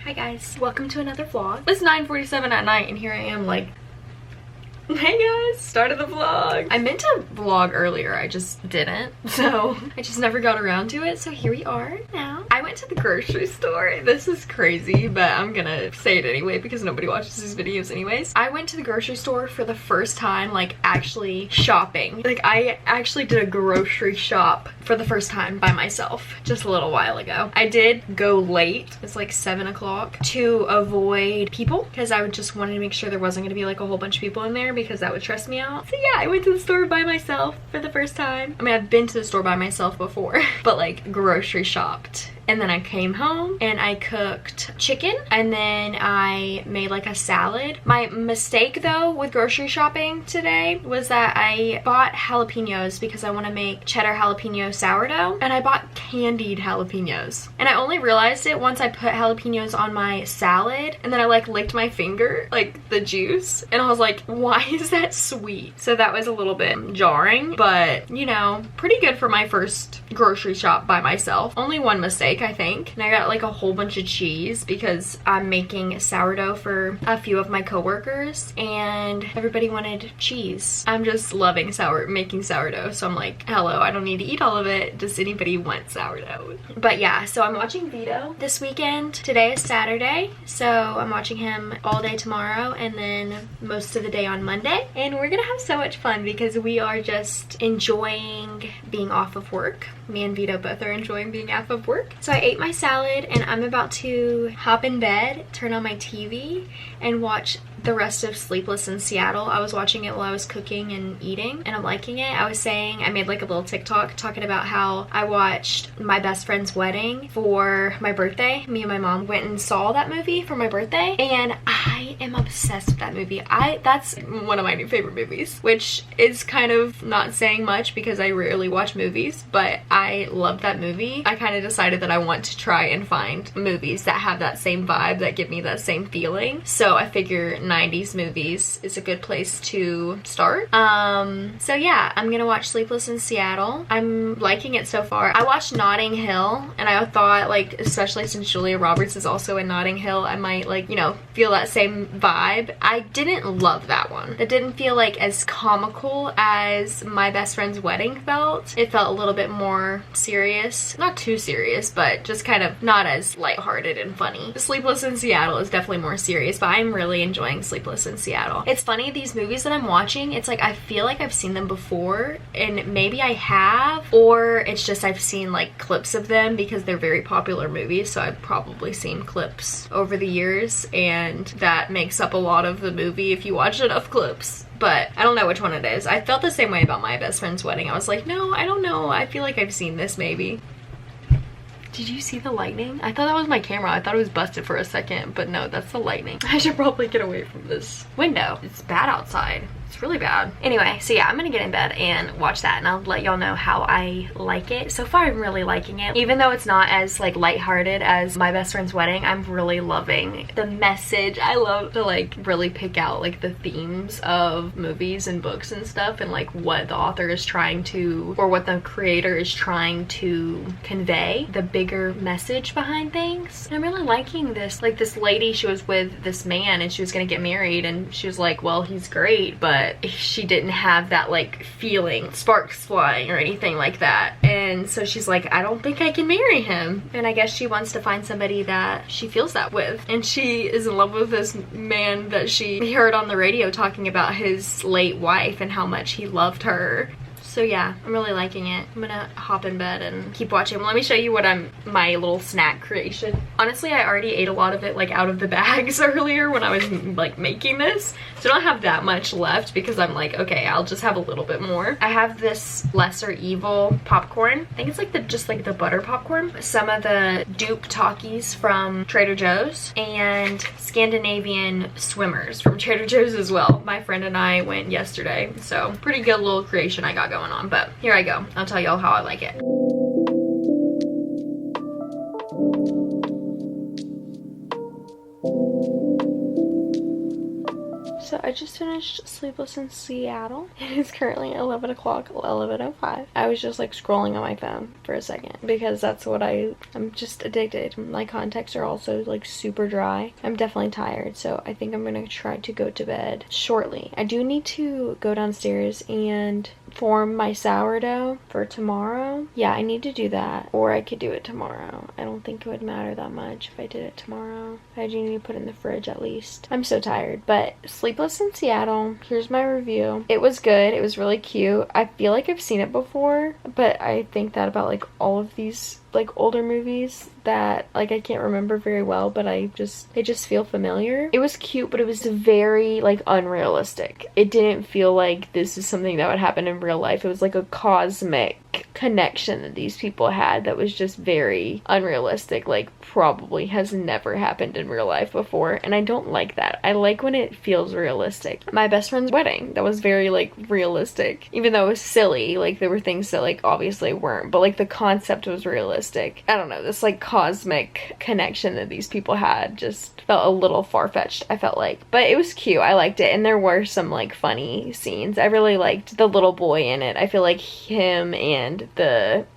Hi guys, welcome to another vlog. It's 9:47 at night and here I am like, hey guys, started the vlog. I meant to vlog earlier, I just didn't. So I just never got around to it. So here we are now. I went to the grocery store. This is crazy, but I'm gonna say it anyway because nobody watches these videos anyways. I went to the grocery store for the first time, like actually shopping. Like I actually did a grocery shop for the first time by myself just a little while ago. I did go late. It's like 7 o'clock to avoid people because I would just wanted to make sure there wasn't gonna be like a whole bunch of people in there because that would stress me out. So yeah, I went to the store by myself for the first time. I mean, I've been to the store by myself before, but like grocery shopped. And then I came home and I cooked chicken and then I made like a salad. My mistake though with grocery shopping today was that I bought jalapenos because I want to make cheddar jalapeno sourdough, and I bought candied jalapenos. And I only realized it once I put jalapenos on my salad and then I like licked my finger, like the juice, and I was like, why is that sweet? So that was a little bit jarring, but you know, pretty good for my first grocery shop by myself. Only one mistake, I think. And I got like a whole bunch of cheese because I'm making sourdough for a few of my coworkers and everybody wanted cheese. I'm just loving making sourdough, so I'm like, hello, I don't need to eat all of it. Does anybody want sourdough? But yeah, so I'm watching Vito this weekend. Today is Saturday, so I'm watching him all day tomorrow and then most of the day on Monday. And we're gonna have so much fun because we are just enjoying being off of work. Me and Vito both are enjoying being off of work. So I ate my salad and I'm about to hop in bed, turn on my TV, and watch the rest of Sleepless in Seattle. I was watching it while I was cooking and eating and I'm liking it. I was saying, I made like a little TikTok talking about how I watched my best friend's wedding for my birthday. Me and my mom went and saw that movie for my birthday and I am obsessed with that movie. That's one of my new favorite movies, which is kind of not saying much because I rarely watch movies, but I love that movie. I kind of decided that I want to try and find movies that have that same vibe, that give me that same feeling. So I figure 90s movies is a good place to start. So yeah, I'm gonna watch Sleepless in Seattle. I'm liking it so far. I watched Notting Hill and I thought, like, especially since Julia Roberts is also in Notting Hill, I might, like, you know, feel that same vibe. I didn't love that one. It didn't feel like as comical as My Best Friend's Wedding felt. It felt a little bit more serious. Not too serious, but just kind of not as lighthearted and funny. Sleepless in Seattle is definitely more serious, but I'm really enjoying Sleepless in Seattle. It's funny, these movies that I'm watching, it's like I feel like I've seen them before, and maybe I have, or it's just I've seen like clips of them because they're very popular movies, so I've probably seen clips over the years, and that makes up a lot of the movie if you watch enough clips. But I don't know which one it is. I felt the same way about My Best Friend's Wedding. I was like, no, I don't know. I feel like I've seen this maybe. Did you see the lightning? I thought that was my camera. I thought it was busted for a second, but no, that's the lightning. I should probably get away from this window. It's bad outside. It's really bad. Anyway, so yeah, I'm gonna get in bed and watch that and I'll let y'all know how I like it. So far, I'm really liking it. Even though it's not as like lighthearted as My Best Friend's Wedding, I'm really loving the message. I love to like really pick out like the themes of movies and books and stuff and like what the author is trying to, or what the creator is trying to convey, the bigger message behind things. And I'm really liking this. Like this lady, she was with this man and she was gonna get married and she was like, well, he's great, but she didn't have that like feeling, sparks flying or anything like that. And so she's like, I don't think I can marry him. And I guess she wants to find somebody that she feels that with. And she is in love with this man that she heard on the radio talking about his late wife and how much he loved her. So yeah, I'm really liking it. I'm gonna hop in bed and keep watching. Let me show you what my little snack creation. Honestly, I already ate a lot of it like out of the bags earlier when I was like making this. So I don't have that much left because I'm like, okay, I'll just have a little bit more. I have this Lesser Evil popcorn. I think it's like just like the butter popcorn. Some of the dupe Takis from Trader Joe's and Scandinavian Swimmers from Trader Joe's as well. My friend and I went yesterday, so pretty good little creation I got going on, but here I go. I'll tell y'all how I like it. So I just finished Sleepless in Seattle. It is currently 11 o'clock, 11:05. I was just like scrolling on my phone for a second because that's what I'm just addicted. My contacts are also like super dry. I'm definitely tired, so I think I'm gonna try to go to bed shortly. I do need to go downstairs and form my sourdough for tomorrow. Yeah, I need to do that, or I could do it tomorrow. I don't think it would matter that much if I did it tomorrow. I do need to put it in the fridge at least. I'm so tired. But Sleepless in Seattle, here's my review. It was good. It was really cute. I feel like I've seen it before, but I think that about like all of these like older movies that like I can't remember very well, but they just feel familiar. It was cute, but it was very like unrealistic. It didn't feel like this is something that would happen in real life. It was like a cosmic connection that these people had that was just very unrealistic, like probably has never happened in real life before, and I don't like that. I like when it feels realistic. My best friend's wedding, that was very like realistic, even though it was silly. Like there were things that like obviously weren't, but like the concept was realistic. I don't know, this like cosmic connection that these people had just felt a little far-fetched, I felt like, but it was cute. I liked it, and there were some like funny scenes. I really liked the little boy in it. I feel like him and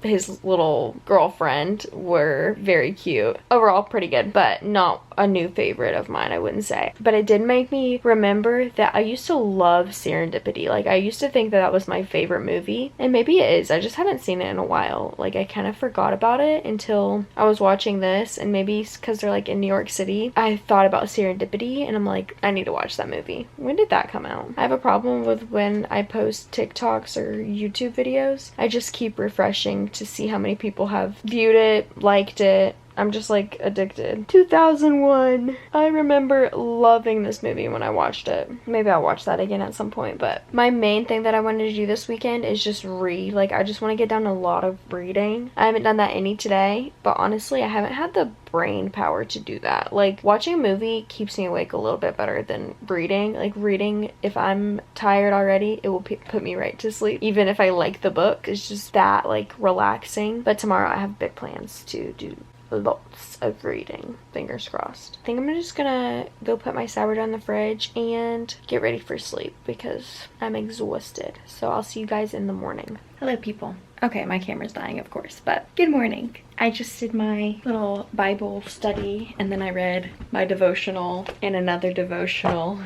his little girlfriend were very cute. Overall pretty good, but not a new favorite of mine, I wouldn't say. But it did make me remember that I used to love Serendipity. Like I used to think that that was my favorite movie, and maybe it is. I just haven't seen it in a while. Like I kind of forgot about it until I was watching this, and maybe because they're like in New York City, I thought about Serendipity and I'm like, I need to watch that movie. When did that come out? I have a problem with when I post TikToks or YouTube videos. I just keep refreshing to see how many people have viewed it, liked it. I'm just like addicted. 2001. I remember loving this movie when I watched it. Maybe I'll watch that again at some point, but my main thing that I wanted to do this weekend is just read. Like I just want to get down a lot of reading. I haven't done that any today, but honestly I haven't had the brain power to do that. Like watching a movie keeps me awake a little bit better than reading. Like reading, if I'm tired already, it will put me right to sleep. Even if I like the book, it's just that like relaxing. But tomorrow I have big plans to do lots of reading. Fingers crossed. I think I'm just gonna go put my sourdough in the fridge and get ready for sleep because I'm exhausted. So I'll see you guys in the morning. Hello people. Okay, my camera's dying of course, but good morning. I just did my little Bible study, and then I read my devotional and another devotional.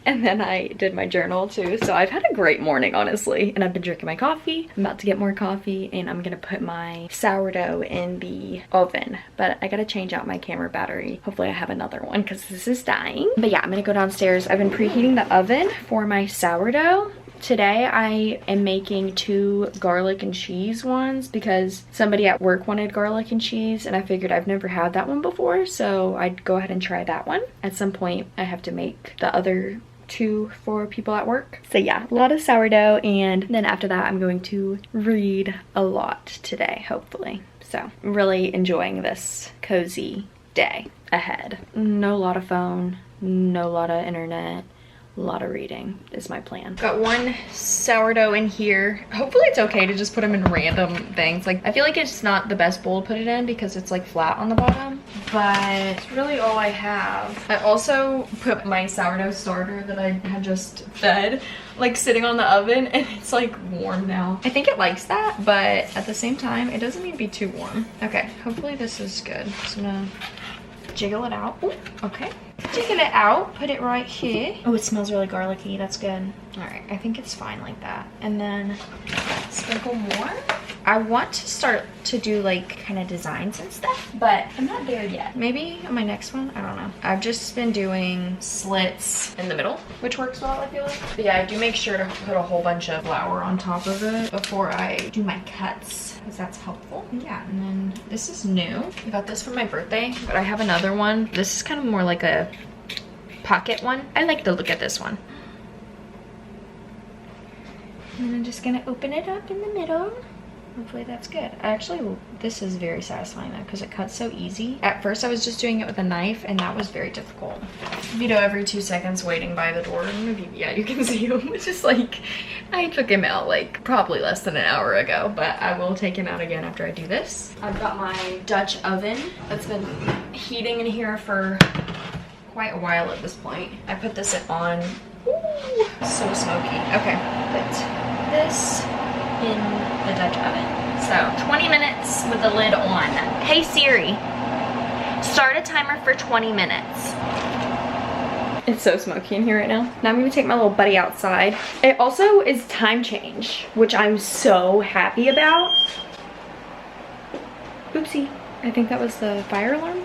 And then I did my journal too. So I've had a great morning, honestly. And I've been drinking my coffee. I'm about to get more coffee, and I'm gonna put my sourdough in the oven. But I gotta change out my camera battery. Hopefully I have another one because this is dying. But yeah, I'm gonna go downstairs. I've been preheating the oven for my sourdough. Today I am making 2 garlic and cheese ones because somebody at work wanted garlic and cheese, and I figured I've never had that one before, so I'd go ahead and try that one. At some point I have to make the other 2 for people at work. So yeah, a lot of sourdough, and then after that I'm going to read a lot today, hopefully. So I'm really enjoying this cozy day ahead. No lot of phone, no lot of internet. A lot of reading is my plan. Got 1 sourdough in here. Hopefully it's okay to just put them in random things. Like I feel like it's not the best bowl to put it in because it's like flat on the bottom, but it's really all I have. I also put my sourdough starter that I had just fed like sitting on the oven, and it's like warm now. I think it likes that, but at the same time it doesn't need to be too warm. Okay, hopefully this is good. So I'm gonna jiggle it out. Ooh, okay. Jiggle it out, put it right here. Oh, it smells really garlicky, that's good. All right, I think it's fine like that. And then sprinkle more. I want to start to do like kind of designs and stuff, but I'm not there yet. Maybe on my next one, I don't know. I've just been doing slits in the middle, which works well, I feel like. But yeah, I do make sure to put a whole bunch of flour on top of it before I do my cuts, because that's helpful. Yeah, and then this is new. I got this for my birthday, but I have another one. This is kind of more like a pocket one. I like the look at this one. And I'm just gonna open it up in the middle. Hopefully that's good. This is very satisfying though because it cuts so easy. At first I was just doing it with a knife, and that was very difficult. Vito every 2 seconds waiting by the door. Maybe, yeah, you can see him. It's just like, I took him out like probably less than an hour ago, but I will take him out again after I do this. I've got my Dutch oven that's been heating in here for quite a while at this point. I put this on. Ooh, so smoky. Okay, put this in the Dutch oven. So 20 minutes with the lid on. Hey Siri, start a timer for 20 minutes. It's so smoky in here right now. Now I'm gonna take my little buddy outside. It also is time change, which I'm so happy about. Oopsie, I think that was the fire alarm.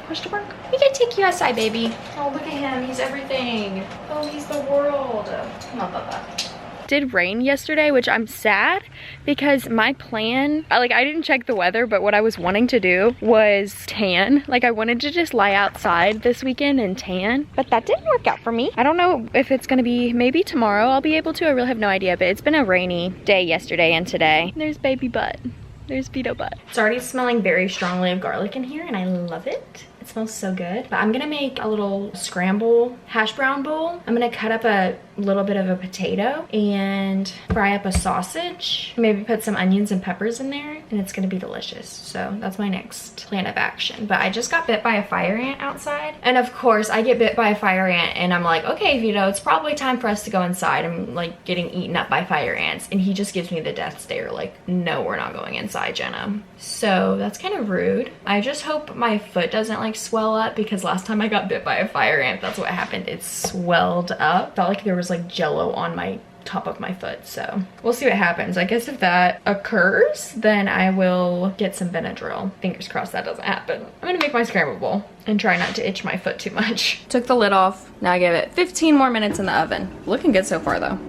Question mark? We can take you outside, baby. Oh, look at him, he's everything. Oh, he's the world. Come on, Bubba. Did rain yesterday, which I'm sad because my plan, I didn't check the weather, but what I was wanting to do was tan. Like I wanted to just lie outside this weekend and tan, but that didn't work out for me. I don't know if it's gonna be, maybe tomorrow I'll be able to, I really have no idea, but it's been a rainy day yesterday and today. There's baby butt. There's Vito butt. It's already smelling very strongly of garlic in here and I love it. It smells so good. But I'm gonna make a little scramble hash brown bowl. I'm gonna cut up a little bit of a potato and fry up a sausage. Maybe put some onions and peppers in there and it's gonna be delicious. So that's my next plan of action. But I just got bit by a fire ant outside. And of course I get bit by a fire ant and I'm like, okay Vito, it's probably time for us to go inside. I'm like getting eaten up by fire ants and he just gives me the death stare like, no, we're not going inside, Jenna. So that's kind of rude. I just hope my foot doesn't like swell up because last time I got bit by a fire ant, that's what happened. It swelled up. Felt like there was like jello on my top of my foot. So we'll see what happens. I guess if that occurs, then I will get some Benadryl. Fingers crossed that doesn't happen. I'm gonna make my scramble bowl and try not to itch my foot too much. Took the lid off. Now I give it 15 more minutes in the oven. Looking good so far though.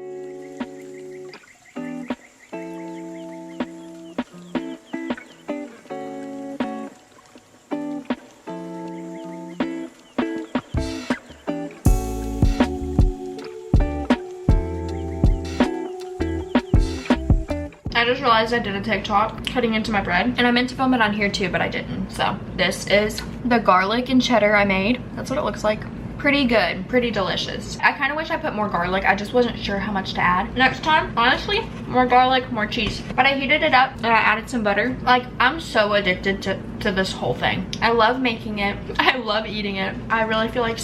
I just realized I did a TikTok cutting into my bread and I meant to film it on here too, but I didn't. So this is the garlic and cheddar I made. That's what it looks like. Pretty good, pretty delicious. I kind of wish I put more garlic. I just wasn't sure how much to add. Next time, honestly, more garlic, more cheese. But I heated it up and I added some butter. Like, I'm so addicted to this whole thing. I love making it. I love eating it. I really feel like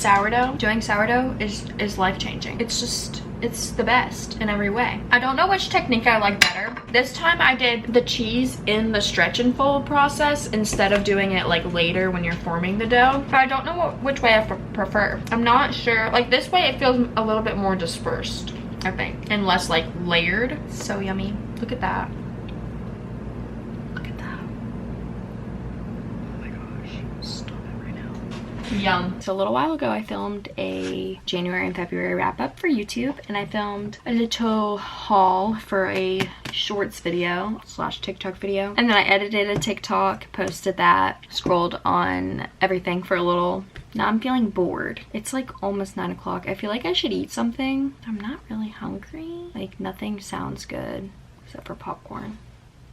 doing sourdough is life-changing. It's just, it's the best in every way. I don't know which technique I like better. This time I did the cheese in the stretch and fold process instead of doing it like later when you're forming the dough. But I don't know which way I prefer. I'm not sure. Like this way it feels a little bit more dispersed, I think, and less like layered. So yummy. Look at that. Look at that. Oh my gosh. Stop it right now. Yum. So a little while ago I filmed a January and February wrap up for YouTube and I filmed a little haul for a shorts video / TikTok video, and then I edited a TikTok, posted that, scrolled on everything for a little. Now I'm feeling bored. It's like almost 9 o'clock. I feel like I should eat something. I'm not really hungry. Like nothing sounds good except for popcorn.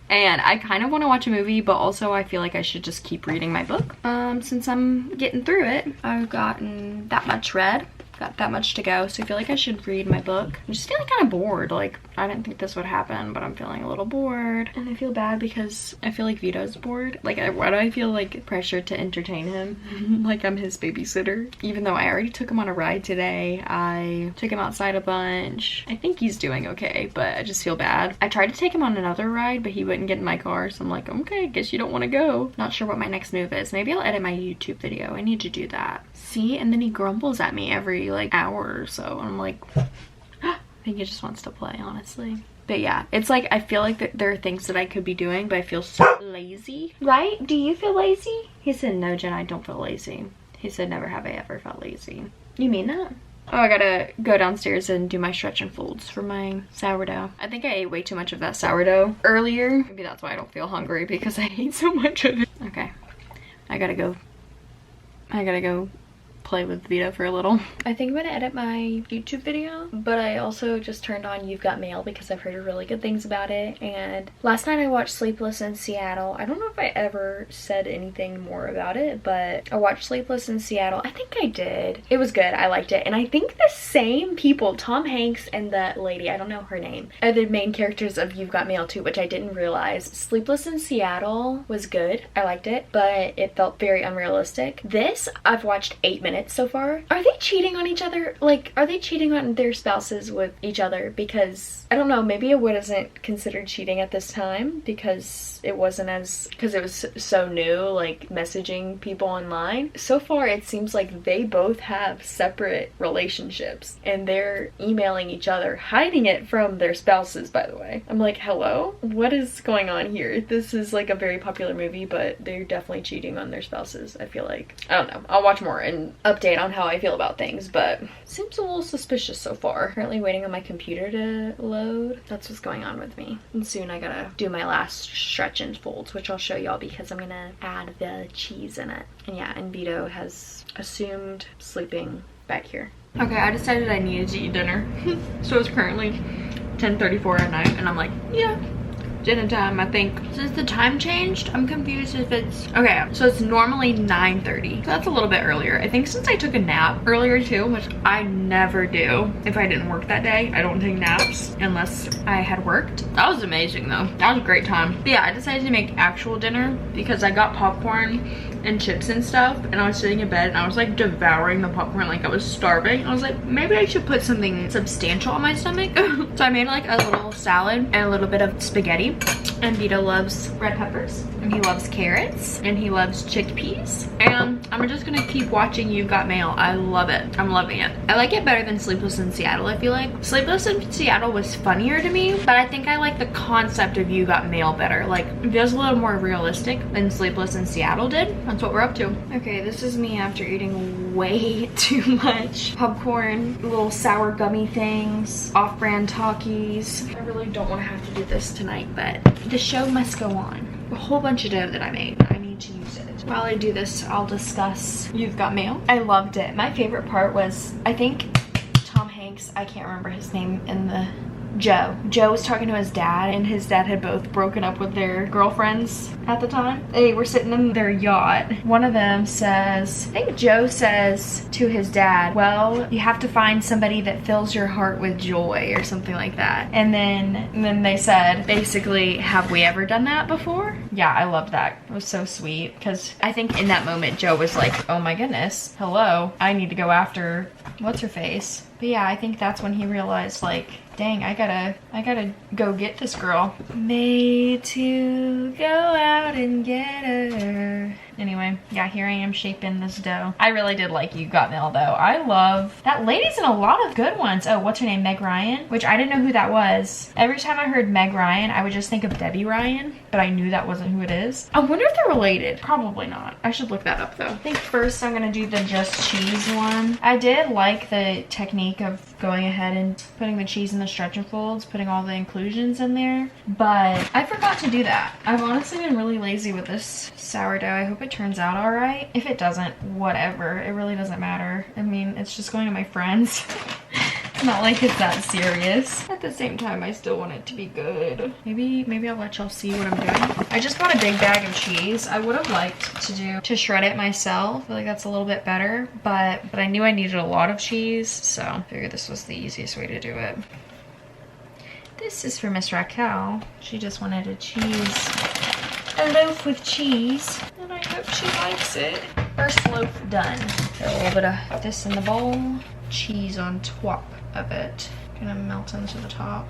And I kind of want to watch a movie, but also I feel like I should just keep reading my book. Since I'm getting through it, I've gotten that much read. Got that much to go, so I feel like I should read my book. I'm just feeling kind of bored. Like, I didn't think this would happen, but I'm feeling a little bored. And I feel bad because I feel like Vito's bored. Like, why do I feel like pressured to entertain him? Like I'm his babysitter. Even though I already took him on a ride today. I took him outside a bunch. I think he's doing okay, but I just feel bad. I tried to take him on another ride, but he wouldn't get in my car, so I'm like, okay, I guess you don't want to go. Not sure what my next move is. Maybe I'll edit my YouTube video. I need to do that. See, and then he grumbles at me every like hour or so. I'm like, I think he just wants to play, honestly. But yeah, it's like I feel like there are things that I could be doing, but I feel so lazy. Right? Do you feel lazy? He said, no, Jen, I don't feel lazy. He said, never have I ever felt lazy. You mean that? Oh, I gotta go downstairs and do my stretch and folds for my sourdough. I think I ate way too much of that sourdough earlier. Maybe that's why I don't feel hungry, because I ate so much of it. Okay, I gotta go play with Vito for a little. I think I'm gonna edit my YouTube video, but I also just turned on You've Got Mail because I've heard really good things about it. And last night I watched Sleepless in Seattle. I don't know if I ever said anything more about it, but I watched Sleepless in Seattle. I think I did. It was good. I liked it. And I think the same people, Tom Hanks and that lady, I don't know her name, are the main characters of You've Got Mail too, which I didn't realize. Sleepless in Seattle was good. I liked it, but it felt very unrealistic. This, I've watched 8 minutes minutes so far. Are they cheating on each other? Like, are they cheating on their spouses with each other? Because I don't know, maybe it wasn't considered cheating at this time because it was so new, like messaging people online. So far it seems like they both have separate relationships and they're emailing each other, hiding it from their spouses, by the way. I'm like, hello? What is going on here? This is like a very popular movie, but they're definitely cheating on their spouses, I feel like. I don't know. I'll watch more and update on how I feel about things, but seems a little suspicious so far. Currently waiting on my computer to load. That's what's going on with me. And soon I gotta do my last stretch and folds, which I'll show y'all because I'm gonna add the cheese in it. And yeah, and Vito has assumed sleeping back here. Okay, I decided I needed to eat dinner. So it's currently 10:34 at night and I'm like, yeah, dinner time, I think. Since the time changed, I'm confused if it's... Okay, so it's normally 9:30. So that's a little bit earlier. I think since I took a nap earlier too, which I never do. If I didn't work that day, I don't take naps unless I had worked. That was amazing though. That was a great time. But yeah, I decided to make actual dinner because I got popcorn and chips and stuff and I was sitting in bed and I was like devouring the popcorn like I was starving. I was like, maybe I should put something substantial on my stomach. So I made like a little salad and a little bit of spaghetti. And Vito loves red peppers and he loves carrots and he loves chickpeas. And I'm just gonna keep watching You've Got Mail. I love it. I'm loving it. I like it better than Sleepless in Seattle, I feel like. Sleepless in Seattle was funnier to me, but I think I like the concept of You Got Mail better. Like, it feels a little more realistic than Sleepless in Seattle did. That's what we're up to. Okay, this is me after eating way too much popcorn, little sour gummy things, off-brand Takis. I really don't want to have to do this tonight, but the show must go on. A whole bunch of dough that I made. I need to use it. While I do this, I'll discuss You've Got Mail. I loved it. My favorite part was, I think Tom Hanks, I can't remember his name in the... Joe was talking to his dad and his dad had both broken up with their girlfriends at the time. They were sitting in their yacht. One of them says, I think Joe says to his dad, well, you have to find somebody that fills your heart with joy or something like that. And then they said, basically, have we ever done that before? Yeah, I loved that. It was so sweet because I think in that moment Joe was like, oh my goodness, hello, I need to go after what's her face. But yeah, I think that's when he realized, like, dang, I gotta go get this girl. Made to go out and get her. Anyway, yeah, here I am shaping this dough. I really did like You Got Mail though. I love that lady's in a lot of good ones. Oh, what's her name? Meg Ryan, which I didn't know who that was. Every time I heard Meg Ryan, I would just think of Debbie Ryan, but I knew that wasn't who it is. I wonder if they're related. Probably not. I should look that up though. I think first I'm gonna do the just cheese one. I did like the technique of going ahead and putting the cheese in the stretch and folds, putting all the inclusions in there, but I forgot to do that. I've honestly been really lazy with this sourdough. I hope it turns out all right. If it doesn't, whatever. It really doesn't matter. I mean, it's just going to my friends. It's not like it's that serious. At the same time, I still want it to be good. Maybe I'll let y'all see what I'm doing. I just bought a big bag of cheese. I would have liked to shred it myself. I feel like that's a little bit better, but I knew I needed a lot of cheese, so I figured this was the easiest way to do it. This is for Miss Raquel. She just wanted a loaf with cheese, and I hope she likes it. First loaf done. Put a little bit of this in the bowl. Cheese on top of it. Gonna melt into the top.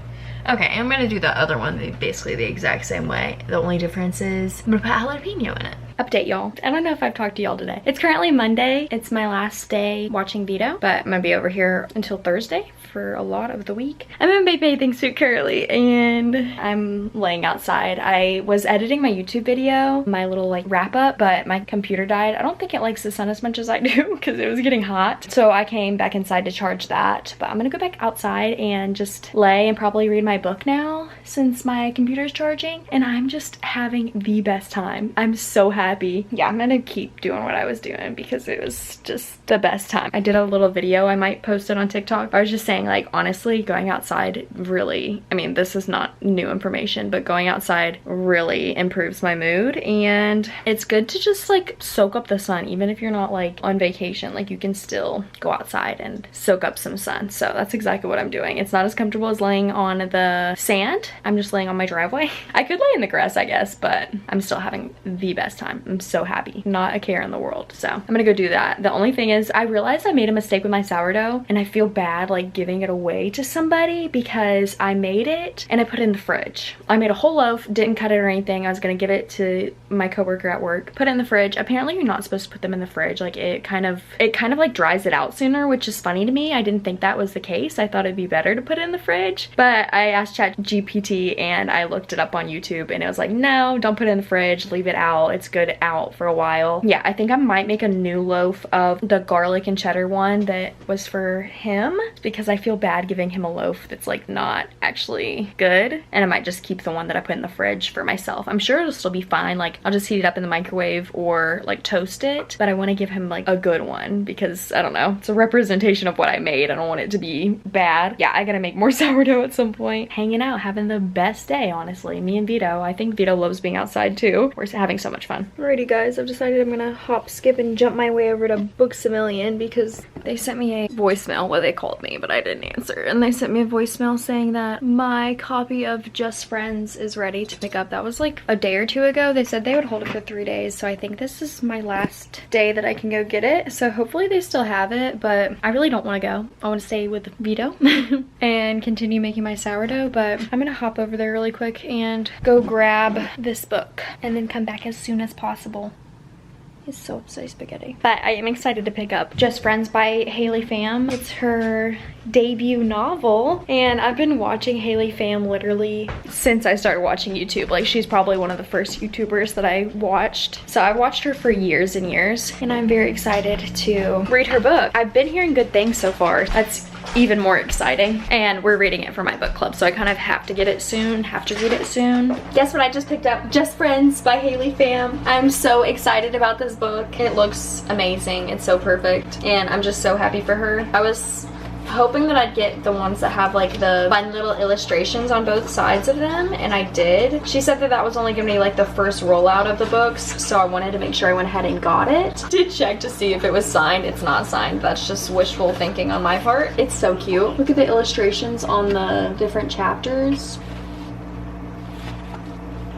Okay, I'm gonna do the other one basically the exact same way. The only difference is I'm gonna put jalapeno in it. Update, y'all. I don't know if I've talked to y'all today. It's currently Monday. It's my last day watching Vito, but I'm gonna be over here until Thursday for a lot of the week. I'm in my bathing suit currently and I'm laying outside. I was editing my YouTube video, my little like wrap up, but my computer died. I don't think it likes the sun as much as I do because it was getting hot. So I came back inside to charge that, but I'm gonna go back outside and just lay and probably read my book now since my computer's charging, and I'm just having the best time. I'm so happy. Yeah, I'm gonna keep doing what I was doing because it was just the best time. I did a little video, I might post it on TikTok. I was just saying, like, honestly, going outside really, I mean, this is not new information, but going outside really improves my mood, and it's good to just like soak up the sun. Even if you're not like on vacation, like you can still go outside and soak up some sun. So that's exactly what I'm doing. It's not as comfortable as laying on the sand. I'm just laying on my driveway. I could lay in the grass, I guess, but I'm still having the best time. time. I'm so happy. Not a care in the world. So I'm gonna go do that. The only thing is I realized I made a mistake with my sourdough and I feel bad like giving it away to somebody because I made it and I put it in the fridge. I made a whole loaf, didn't cut it or anything. I was gonna give it to my coworker at work, put it in the fridge. Apparently you're not supposed to put them in the fridge. Like it kind of like dries it out sooner, which is funny to me. I didn't think that was the case. I thought it'd be better to put it in the fridge, but I asked ChatGPT and I looked it up on YouTube and it was like, no, don't put it in the fridge, leave it out. It's good out for a while. Yeah, I think I might make a new loaf of the garlic and cheddar one that was for him because I feel bad giving him a loaf that's like not actually good, and I might just keep the one that I put in the fridge for myself. I'm sure it'll still be fine. Like I'll just heat it up in the microwave or like toast it, but I want to give him like a good one because I don't know, it's a representation of what I made. I don't want it to be bad. Yeah, I gotta make more sourdough at some point. Hanging out, having the best day, honestly. Me and Vito. I think Vito loves being outside too. We're having so much fun. Alrighty guys, I've decided I'm gonna hop, skip, and jump my way over to Books A Million because they sent me a voicemail. Well, they called me, but I didn't answer. And they sent me a voicemail saying that my copy of Just Friends is ready to pick up. That was like a day or two ago. They said they would hold it for 3 days, so I think this is my last day that I can go get it. So hopefully they still have it, but I really don't want to go. I want to stay with Vito and continue making my sourdough, but I'm gonna hop over there really quick and go grab this book and then come back as soon as possible. It's so upsetting spaghetti. But I am excited to pick up Just Friends by Haley Pham. It's her debut novel, and I've been watching Haley Pham literally since I started watching YouTube. Like she's probably one of the first YouTubers that I watched. So I've watched her for years and years, and I'm very excited to read her book. I've been hearing good things so far. That's even more exciting, and we're reading it for my book club, so I kind of have to get it soon, have to read it soon. Guess what I just picked up? Just Friends by Haley Pham. I'm so excited about this book. It looks amazing. It's so perfect, and I'm just so happy for her. I was hoping that I'd get the ones that have like the fun little illustrations on both sides of them, and I did. She said that that was only gonna be like the first rollout of the books, so I wanted to make sure I went ahead and got it. Did check to see if it was signed. It's not signed. That's just wishful thinking on my part. It's so cute. Look at the illustrations on the different chapters.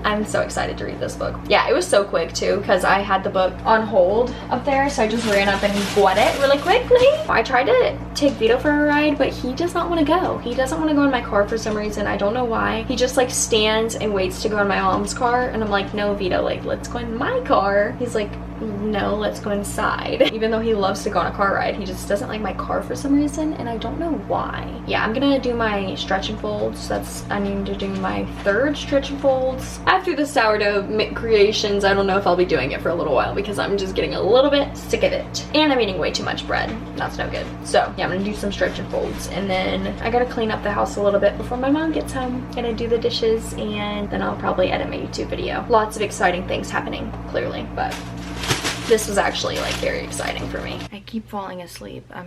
I'm so excited to read this book. Yeah, it was so quick too because I had the book on hold up there, so I just ran up and got it really quickly. I tried to take Vito for a ride, but he does not want to go. He doesn't want to go in my car for some reason. I don't know why. He just like stands and waits to go in my mom's car, and I'm like, no Vito, like let's go in my car. He's like, no, let's go inside. Even though he loves to go on a car ride, he just doesn't like my car for some reason, and I don't know why. Yeah, I'm gonna do my stretch and folds. I need to do my third stretch and folds. After the sourdough creations, I don't know if I'll be doing it for a little while because I'm just getting a little bit sick of it. And I'm eating way too much bread. That's no good. So yeah, I'm gonna do some stretch and folds, and then I gotta clean up the house a little bit before my mom gets home. Gonna do the dishes, and then I'll probably edit my YouTube video. Lots of exciting things happening, clearly, but this was actually like very exciting for me. I keep falling asleep. I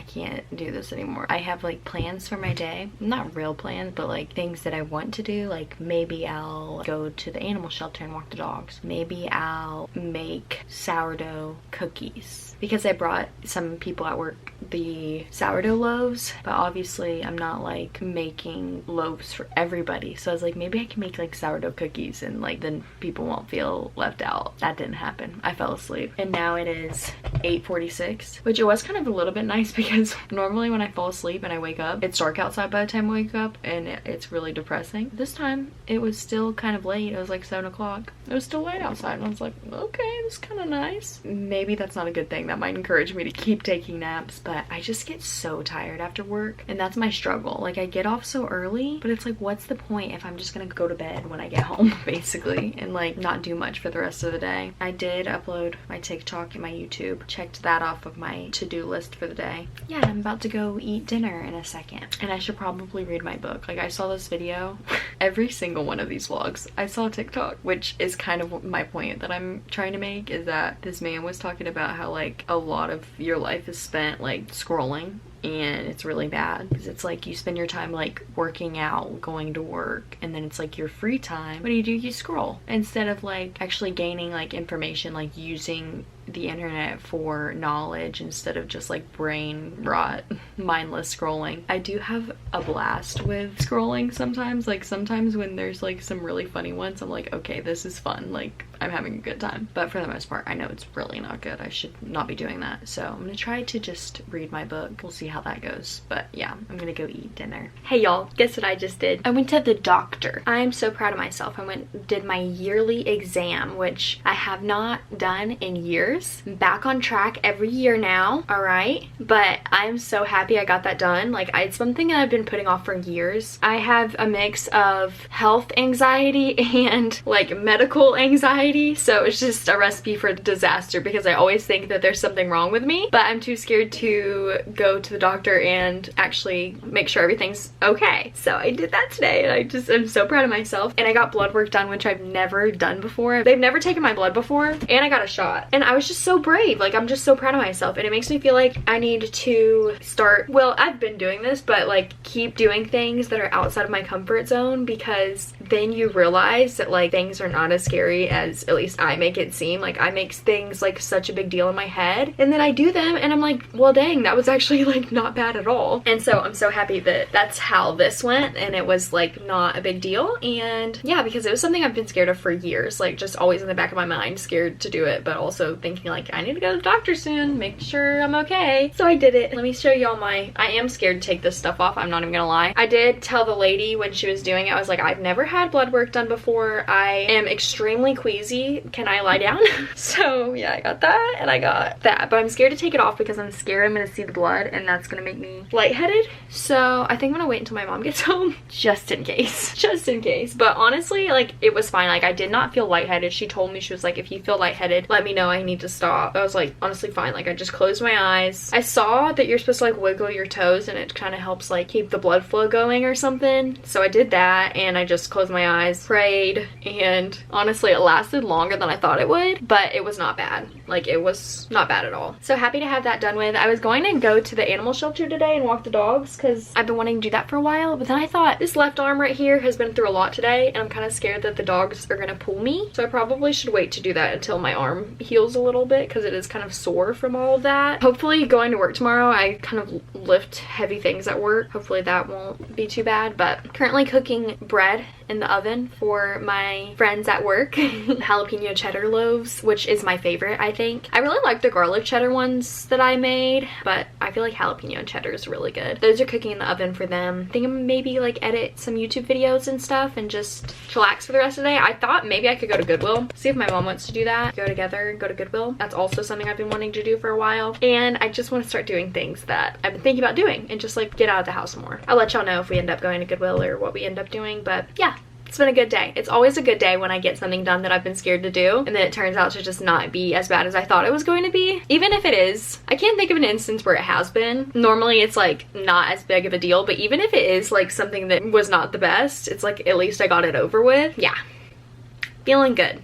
can't do this anymore. I have like plans for my day. Not real plans, but like things that I want to do. Like maybe I'll go to the animal shelter and walk the dogs. Maybe I'll make sourdough cookies because I brought some people at work the sourdough loaves, but obviously I'm not like making loaves for everybody. So I was like, maybe I can make like sourdough cookies and like then people won't feel left out. That didn't happen. I fell asleep, and now it is 8:46, which it was kind of a little bit nice because normally when I fall asleep and I wake up, it's dark outside by the time I wake up, and it's really depressing. This time it was still kind of late. It was like 7 o'clock. It was still light outside, and I was like, okay, this is kind of nice. Maybe that's not a good thing. That might encourage me to keep taking naps, but I just get so tired after work, and that's my struggle. Like I get off so early, but it's like, what's the point if I'm just gonna go to bed when I get home basically and like not do much for the rest of the day. I did upload my TikTok and my YouTube, checked that off of my to-do list for the day. Yeah, I'm about to go eat dinner in a second, and I should probably read my book. Like I saw this video every single one of these vlogs I saw TikTok, which is kind of my point that I'm trying to make, is that this man was talking about how like a lot of your life is spent like scrolling, and it's really bad because it's like you spend your time like working out, going to work, and then it's like your free time. What do? You scroll instead of like actually gaining like information, like using the internet for knowledge instead of just like brain rot, mindless scrolling. I do have a blast with scrolling sometimes. Like sometimes when there's like some really funny ones, I'm like, okay, this is fun. Like I'm having a good time. But for the most part, I know it's really not good. I should not be doing that. So I'm gonna try to just read my book. We'll see how that goes. But yeah, I'm gonna go eat dinner. Hey y'all, guess what I just did? I went to the doctor. I'm so proud of myself. I did my yearly exam, which I have not done in years. I'm back on track every year now, all right? But I'm so happy I got that done. Like it's something that I've been putting off for years. I have a mix of health anxiety and like medical anxiety, so it's just a recipe for disaster because I always think that there's something wrong with me, but I'm too scared to go to the doctor and actually make sure everything's okay. So I did that today and I'm so proud of myself. And I got blood work done, which I've never done before. They've never taken my blood before, and I got a shot. And I was just so brave. Like I'm just so proud of myself, and it makes me feel like I need to start, well, I've been doing this, but like keep doing things that are outside of my comfort zone, because then you realize that like things are not as scary as at least I make it seem. Like I make things like such a big deal in my head, and then I do them and I'm like, well dang, that was actually like not bad at all. And so I'm so happy that that's how this went, and it was like not a big deal. And yeah, because it was something I've been scared of for years, like just always in the back of my mind, scared to do it, but also thinking like I need to go to the doctor soon, make sure I'm okay. So I did it. Let me show y'all I am scared to take this stuff off, I'm not even gonna lie. I did tell the lady when she was doing it, I was like, I've never had blood work done before. I am extremely queasy. Can I lie down? So yeah, I got that and I got that, but I'm scared to take it off because I'm scared I'm gonna see the blood and that's gonna make me lightheaded. So I think I'm gonna wait until my mom gets home just in case. Just in case. But honestly, like it was fine. Like I did not feel lightheaded. She told me, she was like, if you feel lightheaded, let me know, I need to stop. I was like, honestly fine. Like I just closed my eyes. I saw that you're supposed to like wiggle your toes and it kind of helps like keep the blood flow going or something. So I did that and I just closed my eyes, prayed, and honestly it lasted longer than I thought it would, but it was not bad. Like it was not bad at all. So happy to have that done with. I was going to go to the animal shelter today and walk the dogs because I've been wanting to do that for a while, but then I thought this left arm right here has been through a lot today and I'm kind of scared that the dogs are gonna pull me. So I probably should wait to do that until my arm heals a little bit because it is kind of sore from all of that. Hopefully going to work tomorrow, I kind of lift heavy things at work. Hopefully that won't be too bad, but currently cooking bread in the oven for my friends at work. Jalapeno cheddar loaves, which is my favorite, I think. I really like the garlic cheddar ones that I made, but I feel like jalapeno cheddar is really good. Those are cooking in the oven for them. I think I'm gonna maybe like edit some YouTube videos and stuff and just chillax for the rest of the day. I thought maybe I could go to Goodwill, see if my mom wants to do that. Go together and go to Goodwill. That's also something I've been wanting to do for a while. And I just want to start doing things that I've been thinking about doing and just like get out of the house more. I'll let y'all know if we end up going to Goodwill or what we end up doing, but yeah. It's been a good day. It's always a good day when I get something done that I've been scared to do and then it turns out to just not be as bad as I thought it was going to be. Even if it is, I can't think of an instance where it has been. Normally it's like not as big of a deal, but even if it is like something that was not the best, it's like at least I got it over with. Yeah, feeling good.